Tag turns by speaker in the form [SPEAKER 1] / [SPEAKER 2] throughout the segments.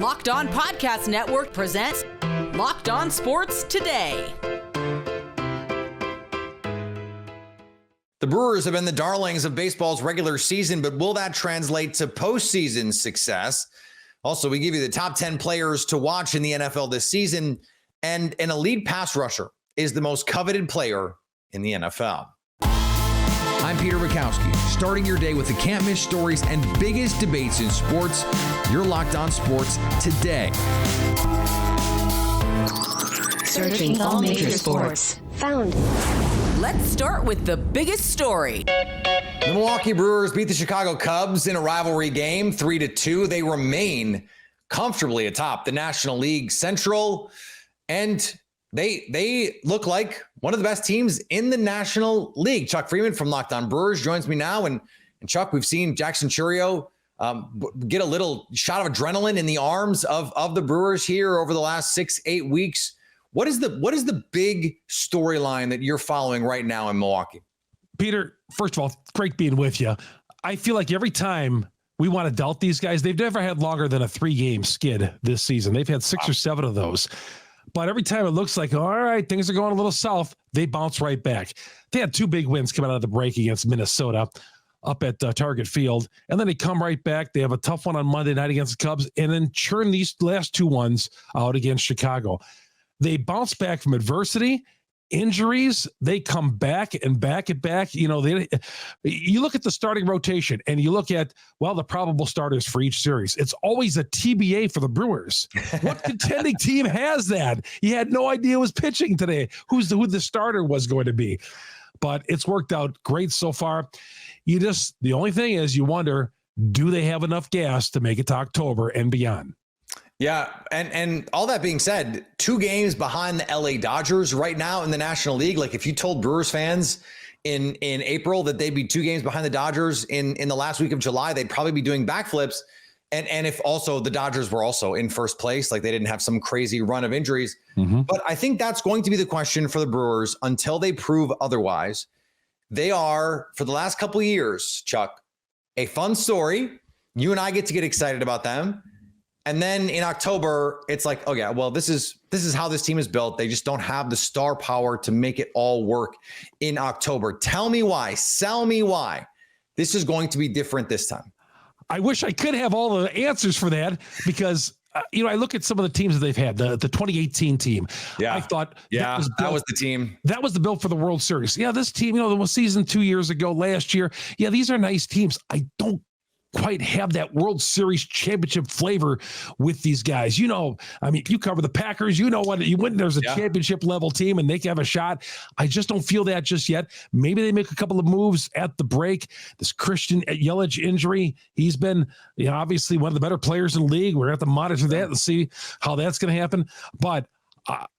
[SPEAKER 1] Locked On Podcast Network presents Locked On Sports Today.
[SPEAKER 2] The Brewers have been the darlings of baseball's regular season, but will that translate to postseason success? Also, we give you the top 10 players to watch in the NFL this season, and an elite pass rusher is the most coveted player in the NFL.
[SPEAKER 3] I'm Peter Bukowski, starting your day with the can't-miss stories and biggest debates in sports. You're Locked On Sports Today.
[SPEAKER 4] Searching all major sports. Found.
[SPEAKER 1] Let's start with the biggest story.
[SPEAKER 2] The Milwaukee Brewers beat the Chicago Cubs in a rivalry game, 3-2. They remain comfortably atop the National League Central, and they look like one of the best teams in the National League. Chuck Freeman from Locked On Brewers joins me now, and Chuck, we've seen Jackson Chourio get a little shot of adrenaline in the arms of the Brewers here over the last 6-8 weeks. What is the big storyline that you're following right now in Milwaukee?
[SPEAKER 5] Peter, first of all, great being with you. I feel like every time we want to doubt these guys, they've never had longer than a 3-game skid this season. They've had 6 or 7 of those. But every time it looks like, all right, things are going a little south, they bounce right back. They had 2 big wins coming out of the break against Minnesota up at Target Field. And then they come right back. They have a tough one on Monday night against the Cubs and then churn these last 2 ones out against Chicago. They bounce back from adversity, injuries. They come back and back and back. You know, you look at the starting rotation and you look at, well, the probable starters for each series. It's always a TBA for the Brewers. What contending team has that? You had no idea who was pitching today, who the starter was going to be. But it's worked out great so far. The only thing is you wonder, do they have enough gas to make it to October and beyond?
[SPEAKER 2] Yeah, and all that being said, 2 games behind the LA Dodgers right now in the National League. Like if you told Brewers fans in April that they'd be 2 games behind the Dodgers in the last week of July, they'd probably be doing backflips. And if also the Dodgers were also in first place, like they didn't have some crazy run of injuries. Mm-hmm. But I think that's going to be the question for the Brewers until they prove otherwise. They are, for the last couple of years, Chuck, a fun story. You and I get to get excited about them. And then in October, it's like, oh yeah, well, this is how this team is built. They just don't have the star power to make it all work in October. Tell me why, sell me why this is going to be different this time.
[SPEAKER 5] I wish I could have all the answers for that because, I look at some of the teams that they've had, the 2018 team.
[SPEAKER 2] Yeah.
[SPEAKER 5] I thought
[SPEAKER 2] that was the team. That
[SPEAKER 5] was the build for the World Series. Yeah, this team, the season 2 years ago, last year. Yeah, these are nice teams. I don't quite have that World Series championship flavor with these guys. You cover the Packers, what you win. There's a championship level team and they can have a shot. I just don't feel that just yet. Maybe they make a couple of moves at the break. This Christian Yelich injury, he's been obviously one of the better players in the league. We're going to have to monitor that and see how that's going to happen. But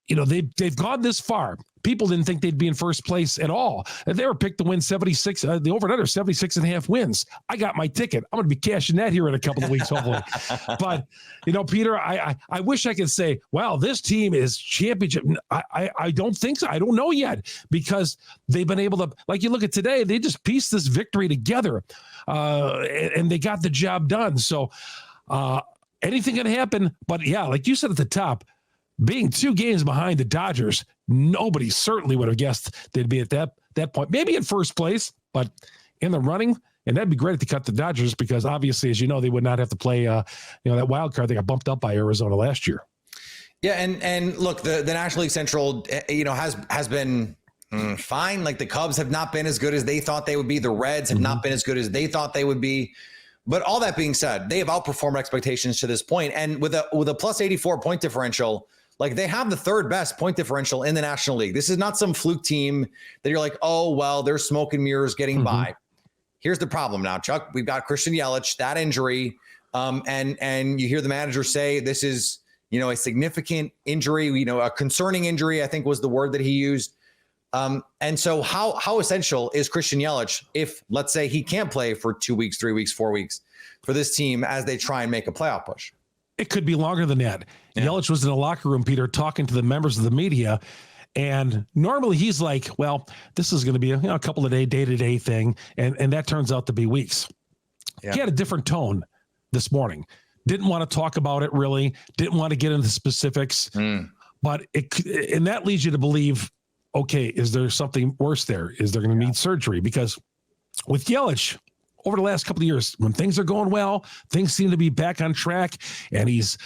[SPEAKER 5] they've gone this far. People didn't think they'd be in first place at all. They were picked to win 76, the over and under 76.5 wins. I got my ticket. I'm going to be cashing that here in a couple of weeks, hopefully. But, Peter, I wish I could say, wow, this team is championship. I don't think so. I don't know yet because they've been able to, like you look at today, they just pieced this victory together and they got the job done. So anything can happen. But yeah, like you said at the top, being 2 games behind the Dodgers, nobody certainly would have guessed they'd be at that point. Maybe in first place, but in the running. And that'd be great if they cut the Dodgers because obviously, as you know, they would not have to play that wild card. They got bumped up by Arizona last year.
[SPEAKER 2] Yeah, and look, the National League Central, has been fine. Like the Cubs have not been as good as they thought they would be. The Reds have not been as good as they thought they would be. But all that being said, they have outperformed expectations to this point. And with a plus 84 point differential, like they have the 3rd best point differential in the National League. This is not some fluke team that you're like, oh, well, there's smoke and mirrors getting by. Here's the problem now, Chuck. We've got Christian Yelich, that injury. And you hear the manager say this is, a significant injury, a concerning injury, I think was the word that he used. And so how essential is Christian Yelich if, let's say, he can't play for 2 weeks, 3 weeks, 4 weeks for this team as they try and make a playoff push?
[SPEAKER 5] It could be longer than that. Yeah. Yelich was in the locker room, Peter, talking to the members of the media. And normally he's like, well, this is going to be a couple of day-to-day thing. And that turns out to be weeks. Yeah. He had a different tone this morning. didn't want to talk about it really, didn't want to get into specifics, but and that leads you to believe, okay, is there something worse there? Is there going to need surgery? Because with Yelich, over the last couple of years, when things are going well, things seem to be back on track, and he's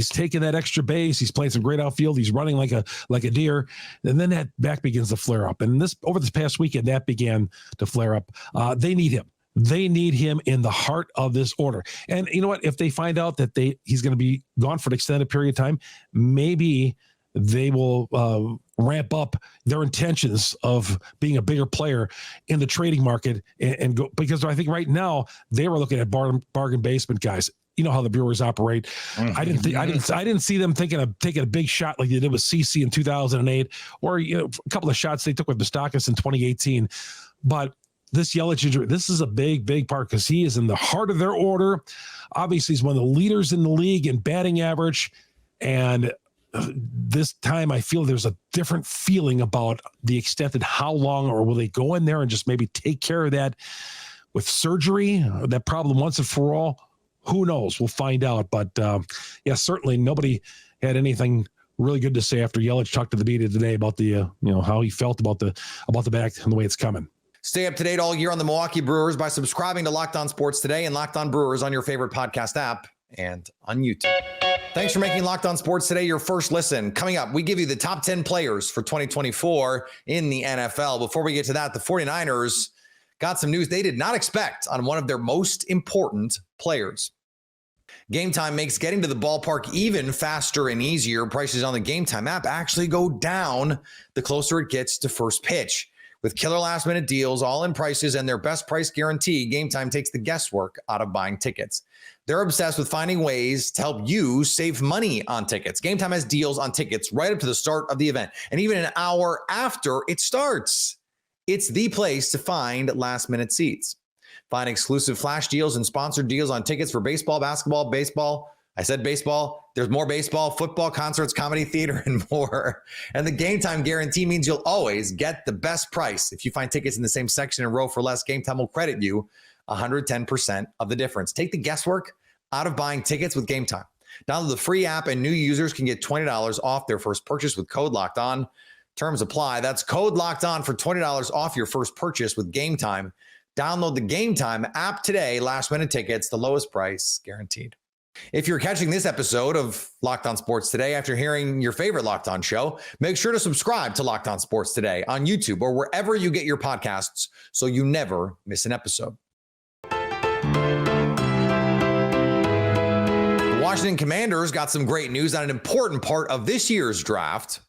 [SPEAKER 5] taking that extra base. He's playing some great outfield. He's running like a deer, and then that back begins to flare up. And over this past weekend, that began to flare up. They need him. They need him in the heart of this order. And you know what? If they find out that he's going to be gone for an extended period of time, maybe they will ramp up their intentions of being a bigger player in the trading market and go, because I think right now they were looking at bargain basement guys. You know how the Brewers operate. I didn't see them thinking of taking a big shot like they did with CC in 2008, or a couple of shots they took with Moustakas in 2018. But this Yelich injury, this is a big, big part because he is in the heart of their order. Obviously, he's one of the leaders in the league in batting average, and this time I feel there's a different feeling about the extent and how long, or will they go in there and just maybe take care of that with surgery, that problem once and for all? Who knows? We'll find out. But certainly nobody had anything really good to say after Yelich talked to the media today about the how he felt about the back and the way it's coming.
[SPEAKER 2] Stay up to date all year on the Milwaukee Brewers by subscribing to Locked On Sports Today and Locked On Brewers on your favorite podcast app and on YouTube. Thanks for making Locked On Sports Today your first listen. Coming up, we give you the top 10 players for 2024 in the NFL. Before we get to that, the 49ers got some news they did not expect on one of their most important players. Game Time makes getting to the ballpark even faster and easier. Prices on the Game Time app actually go down the closer it gets to first pitch. With killer last-minute deals, all-in prices, and their best price guarantee, Game Time takes the guesswork out of buying tickets. They're obsessed with finding ways to help you save money on tickets. Game Time has deals on tickets right up to the start of the event, and even an hour after it starts. It's the place to find last-minute seats. Find exclusive flash deals and sponsored deals on tickets for baseball, basketball, baseball. I said baseball. There's more baseball, football, concerts, comedy, theater, and more. And the Game Time guarantee means you'll always get the best price. If you find tickets in the same section and row for less, Game Time will credit you 110% of the difference. Take the guesswork out of buying tickets with Game Time. Download the free app, and new users can get $20 off their first purchase with code Locked On. Terms apply. That's code Locked On for $20 off your first purchase with Game Time. Download the Game Time app today. Last-minute tickets, the lowest price guaranteed. If you're catching this episode of Locked On Sports Today after hearing your favorite Locked On show, make sure to subscribe to Locked On Sports Today on YouTube or wherever you get your podcasts so you never miss an episode. The Washington Commanders got some great news on an important part of this year's draft.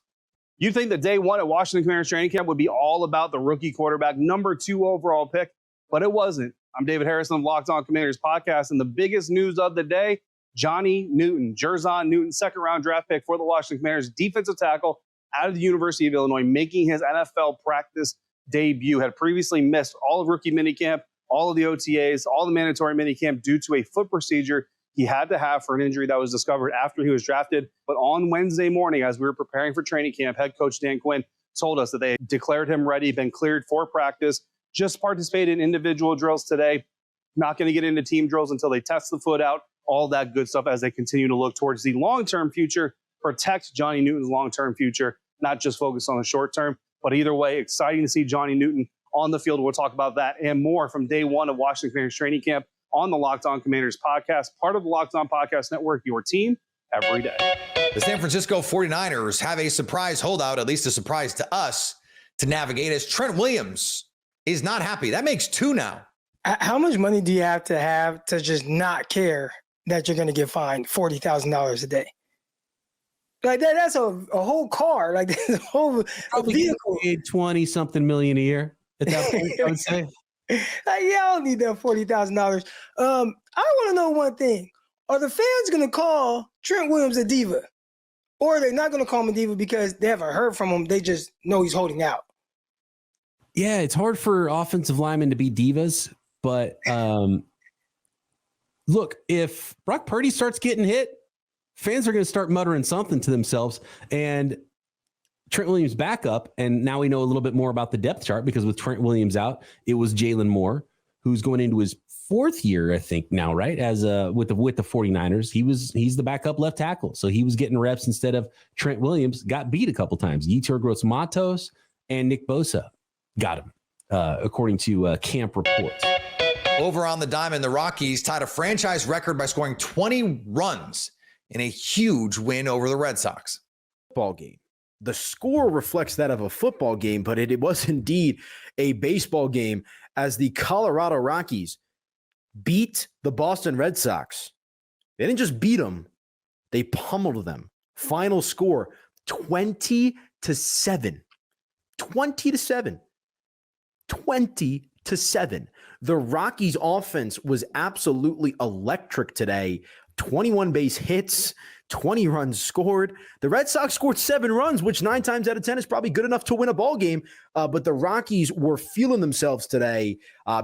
[SPEAKER 6] You'd think that day one at Washington Commanders training camp would be all about the rookie quarterback, number 2 overall pick, but it wasn't. I'm David Harrison of Locked On Commanders podcast, and the biggest news of the day, Johnny Newton, Jerzon Newton, second-round draft pick for the Washington Commanders, defensive tackle out of the University of Illinois, making his NFL practice debut. Had previously missed all of rookie minicamp, all of the OTAs, all the mandatory minicamp due to a foot procedure he had to have for an injury that was discovered after he was drafted. But on Wednesday morning, as we were preparing for training camp, head coach Dan Quinn told us that they declared him ready, been cleared for practice, just participated in individual drills today, not going to get into team drills until they test the foot out, all that good stuff as they continue to look towards the long-term future, protect Johnny Newton's long-term future, not just focus on the short term. But either way, exciting to see Johnny Newton on the field. We'll talk about that and more from day one of Washington Commanders training camp on the Locked On Commanders podcast, part of the Locked On Podcast Network, your team every day.
[SPEAKER 2] The San Francisco 49ers have a surprise holdout, at least a surprise to us, to navigate, as Trent Williams is not happy. That makes 2 now.
[SPEAKER 7] How much money do you have to just not care that you're going to get fined $40,000 a day? Like that's a whole car, like a whole vehicle.
[SPEAKER 8] 20-something million a year at that point, I would say.
[SPEAKER 7] Like, yeah, I don't need that $40,000. I want to know one thing. Are the fans going to call Trent Williams a diva? Or are they not going to call him a diva because they haven't heard from him? They just know he's holding out.
[SPEAKER 8] Yeah, it's hard for offensive linemen to be divas. But look, if Brock Purdy starts getting hit, fans are going to start muttering something to themselves. And Trent Williams backup, and now we know a little bit more about the depth chart because with Trent Williams out, it was Jalen Moore, who's going into his fourth year, I think now, right? As with the 49ers, he's the backup left tackle. So he was getting reps instead of Trent Williams. Got beat a couple times. Yetur Gross-Matos and Nick Bosa got him, according to camp reports.
[SPEAKER 2] Over on the diamond, the Rockies tied a franchise record by scoring 20 runs in a huge win over the Red Sox.
[SPEAKER 9] Ball game. The score reflects that of a football game, but it was indeed a baseball game as the Colorado Rockies beat the Boston Red Sox. They didn't just beat them, they pummeled them. Final score 20-7. 20-7. 20-7. The Rockies offense was absolutely electric today. 21 base hits, 20 runs scored. The Red Sox scored 7 runs, which 9 times out of 10 is probably good enough to win a ball game. But the Rockies were feeling themselves today.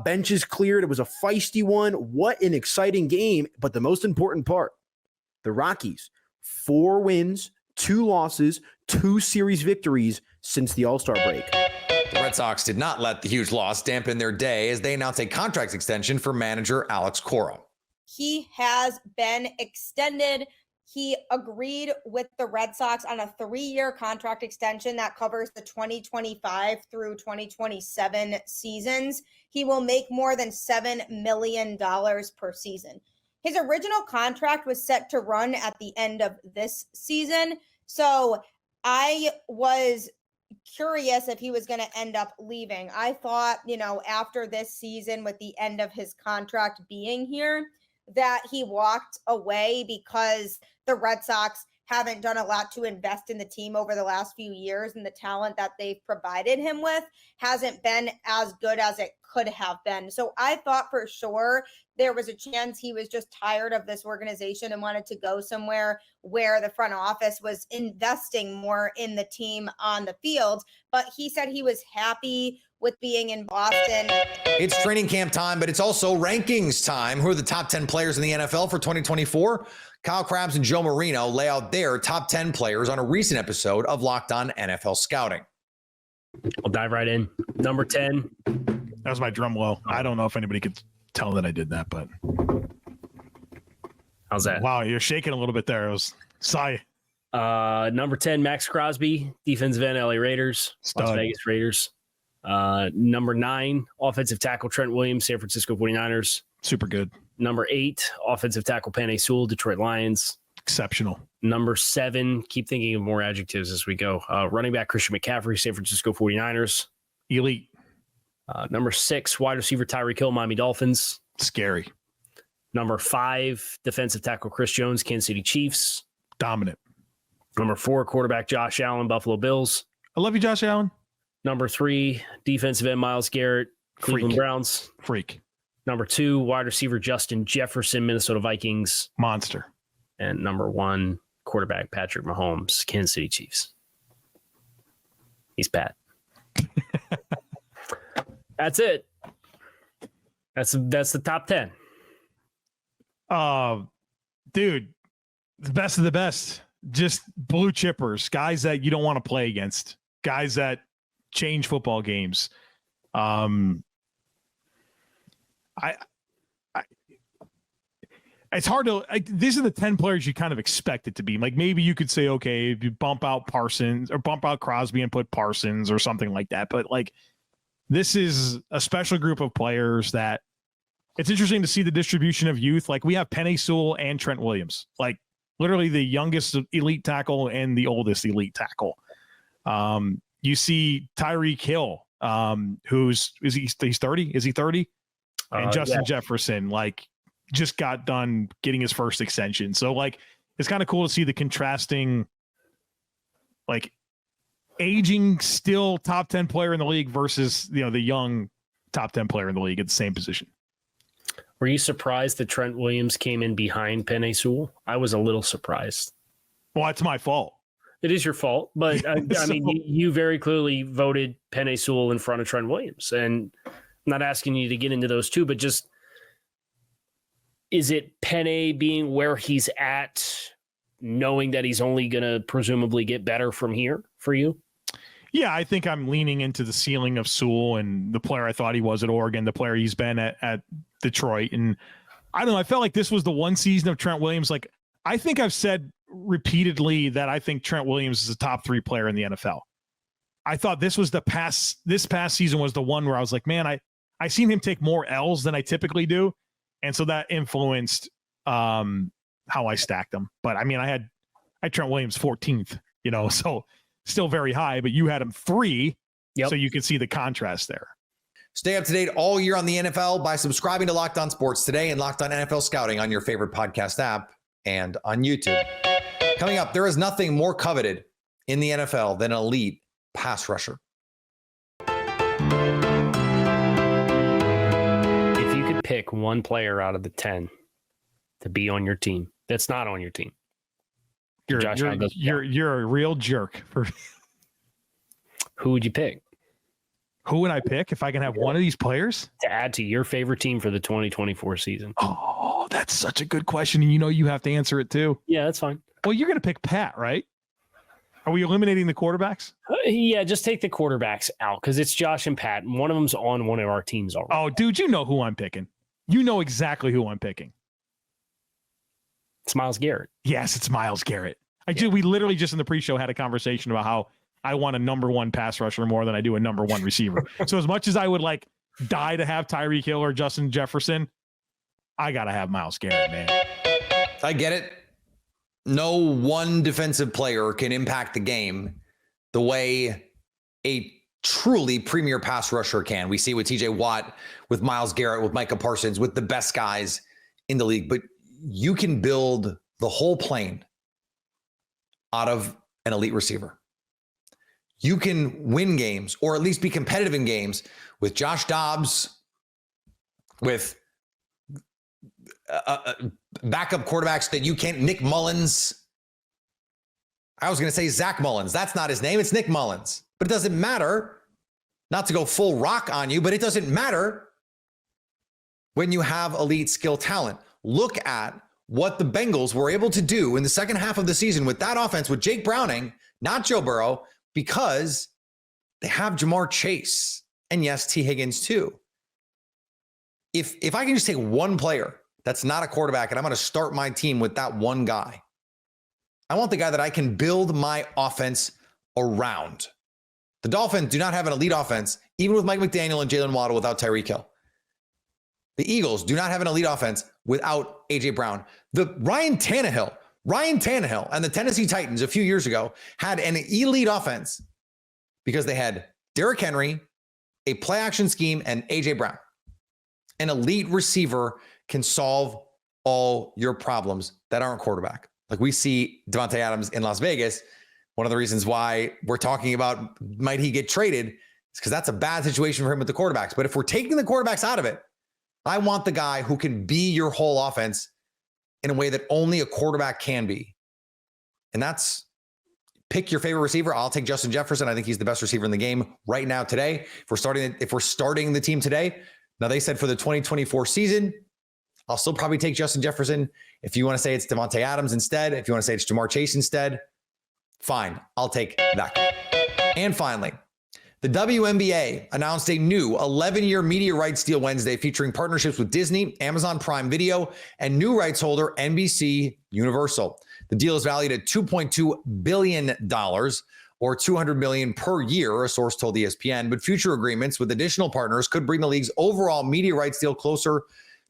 [SPEAKER 9] Benches cleared. It was a feisty one. What an exciting game. But the most important part, the Rockies, 4 wins, 2 losses, 2 series victories since the All-Star break.
[SPEAKER 2] The Red Sox did not let the huge loss dampen their day as they announced a contract extension for manager Alex Cora.
[SPEAKER 10] He has been extended. He agreed with the Red Sox on a 3-year contract extension that covers the 2025 through 2027 seasons. He will make more than $7 million per season. His original contract was set to run at the end of this season. So I was curious if he was going to end up leaving. I thought, after this season with the end of his contract being here, that he walked away because the Red Sox haven't done a lot to invest in the team over the last few years, and the talent that they've provided him with hasn't been as good as it could have been. So I thought for sure there was a chance he was just tired of this organization and wanted to go somewhere where the front office was investing more in the team on the field. But he said he was happy with being in Boston.
[SPEAKER 2] It's training camp time, but it's also rankings time. Who are the top 10 players in the NFL for 2024? Kyle Krabs and Joe Marino lay out their top 10 players on a recent episode of Locked On NFL Scouting.
[SPEAKER 11] I'll dive right in. Number 10.
[SPEAKER 5] That was my drum roll. I don't know if anybody could tell that I did that, but
[SPEAKER 11] how's that?
[SPEAKER 5] Wow, you're shaking a little bit there. It was sigh.
[SPEAKER 11] Number 10, Max Crosby, defensive end, LA Raiders,
[SPEAKER 5] Stud.
[SPEAKER 11] Las Vegas Raiders. Number 9, offensive tackle Trent Williams, San Francisco 49ers.
[SPEAKER 5] Super good.
[SPEAKER 11] Number 8, offensive tackle Penei Sewell, Detroit Lions.
[SPEAKER 5] Exceptional.
[SPEAKER 11] Number 7, keep thinking of more adjectives as we go. Running back Christian McCaffrey, San Francisco 49ers.
[SPEAKER 5] Elite.
[SPEAKER 11] Number 6, wide receiver Tyreek Hill, Miami Dolphins.
[SPEAKER 5] Scary.
[SPEAKER 11] Number 5, defensive tackle Chris Jones, Kansas City Chiefs.
[SPEAKER 5] Dominant.
[SPEAKER 11] Number 4, quarterback Josh Allen, Buffalo Bills.
[SPEAKER 5] I love you, Josh Allen.
[SPEAKER 11] Number 3, defensive end Myles Garrett, Cleveland Browns.
[SPEAKER 5] Freak.
[SPEAKER 11] Number 2, wide receiver Justin Jefferson, Minnesota Vikings.
[SPEAKER 5] Monster.
[SPEAKER 11] And number 1, quarterback Patrick Mahomes, Kansas City Chiefs. He's Pat. That's it. That's the top 10.
[SPEAKER 5] Dude, the best of the best. Just blue chippers, guys that you don't want to play against, guys that change football games. It's hard to. These are the 10 players you kind of expect it to be. Like maybe you could say, okay, if you bump out Parsons or bump out Crosby and put Parsons or something like that. But like, this is a special group of players that it's interesting to see the distribution of youth. Like we have Penei Sewell and Trent Williams, like literally the youngest elite tackle and the oldest elite tackle. You see Tyreek Hill, he's 30? Is he 30? And Justin Jefferson, like, just got done getting his first extension. So, like, it's kind of cool to see the contrasting, like, aging still top 10 player in the league versus, the young top 10 player in the league at the same position.
[SPEAKER 11] Were you surprised that Trent Williams came in behind Penei Sewell? I was a little surprised.
[SPEAKER 5] Well, it's my fault.
[SPEAKER 11] It is your fault, but I mean, you very clearly voted Penei Sewell in front of Trent Williams, and I'm not asking you to get into those two, but just, is it Penei being where he's at, knowing that he's only going to presumably get better from here for you?
[SPEAKER 12] Yeah, I think I'm leaning into the ceiling of Sewell and the player I thought he was at Oregon, the player he's been at Detroit. And I don't know, I felt like this was the one season of Trent Williams. Like, I think I've said repeatedly that I think Trent Williams is a top 3 player in the NFL. I thought this past season was the one where I was like, man, I seen him take more L's than I typically do. And so that influenced how I stacked them. But I mean, I had Trent Williams 14th, so still very high, but you had him 3. Yep. So you can see the contrast there.
[SPEAKER 2] Stay up to date all year on the NFL by subscribing to Locked On Sports Today and Locked On NFL Scouting on your favorite podcast app and on YouTube. Coming up, there is nothing more coveted in the NFL than an elite pass rusher.
[SPEAKER 11] If you could pick one player out of the 10 to be on your team that's not on your team,
[SPEAKER 12] you're a real jerk.
[SPEAKER 11] Who would you pick?
[SPEAKER 12] Who would I pick if I can have one of these players
[SPEAKER 11] to add to your favorite team for the 2024 season?
[SPEAKER 12] Oh, that's such a good question. And you have to answer it too.
[SPEAKER 11] Yeah, that's fine.
[SPEAKER 12] Well, you're going to pick Pat, right? Are we eliminating the quarterbacks?
[SPEAKER 11] Yeah, just take the quarterbacks out because it's Josh and Pat, and one of them's on one of our teams already.
[SPEAKER 12] Oh, dude, you know who I'm picking. You know exactly who I'm picking.
[SPEAKER 11] It's Myles Garrett.
[SPEAKER 12] Yes, it's Myles Garrett. We literally just in the pre-show had a conversation about how I want a number 1 pass rusher more than I do a number 1 receiver. So as much as I would die to have Tyreek Hill or Justin Jefferson, I got to have Myles Garrett, man.
[SPEAKER 2] I get it. No one defensive player can impact the game the way a truly premier pass rusher can. We see with TJ Watt, with Myles Garrett, with Micah Parsons, with the best guys in the league. But you can build the whole plane out of an elite receiver. You can win games or at least be competitive in games with Josh Dobbs, with backup quarterbacks that you can't. Nick Mullins. I was going to say Zach Mullins. That's not his name. It's Nick Mullins. But it doesn't matter. Not to go full rock on you, but it doesn't matter when you have elite skill talent. Look at what the Bengals were able to do in the second half of the season with that offense, with Jake Browning, not Joe Burrow, because they have Jamar Chase and yes, T. Higgins too. If I can just take one player that's not a quarterback and I'm going to start my team with that one guy, I want the guy that I can build my offense around. The Dolphins do not have an elite offense, even with Mike McDaniel and Jalen Waddle without Tyreek Hill. The Eagles do not have an elite offense without A.J. Brown. The Ryan Tannehill and the Tennessee Titans a few years ago had an elite offense because they had Derrick Henry, a play action scheme, and A.J. Brown. An elite receiver can solve all your problems that aren't quarterback. Like we see Devontae Adams in Las Vegas. One of the reasons why we're talking about might he get traded is because that's a bad situation for him with the quarterbacks. But if we're taking the quarterbacks out of it, I want the guy who can be your whole offense in a way that only a quarterback can be. And that's pick your favorite receiver. I'll take Justin Jefferson. I think he's the best receiver in the game right now today. If we're starting the team today, now they said for the 2024 season, I'll still probably take Justin Jefferson. If you want to say it's Devontae Adams instead, if you want to say it's Jamar Chase instead, fine. I'll take that guy. And finally, the WNBA announced a new 11-year media rights deal Wednesday featuring partnerships with Disney, Amazon Prime Video, and new rights holder NBC Universal. The deal is valued at $2.2 billion or $200 million per year, a source told ESPN, but future agreements with additional partners could bring the league's overall media rights deal closer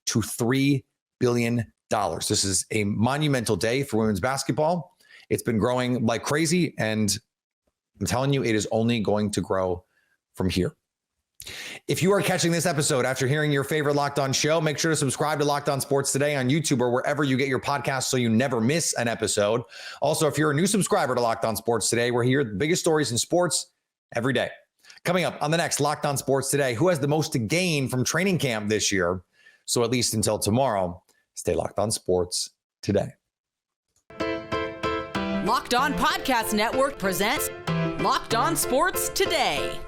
[SPEAKER 2] to $3 billion. This is a monumental day for women's basketball. It's been growing like crazy, and I'm telling you, it is only going to grow from here. If you are catching this episode after hearing your favorite Locked On show, make sure to subscribe to Locked On Sports Today on YouTube or wherever you get your podcasts so you never miss an episode. Also, if you're a new subscriber to Locked On Sports Today, we're here, the biggest stories in sports every day. Coming up on the next Locked On Sports Today, who has the most to gain from training camp this year? So at least until tomorrow, stay locked on sports today.
[SPEAKER 1] Locked On Podcast Network presents Locked On Sports Today.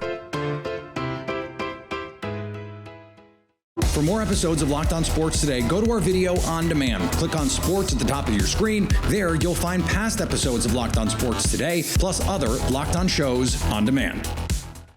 [SPEAKER 3] For more episodes of Locked On Sports Today, go to our video on demand. Click on Sports at the top of your screen. There, you'll find past episodes of Locked On Sports Today, plus other Locked On shows on demand.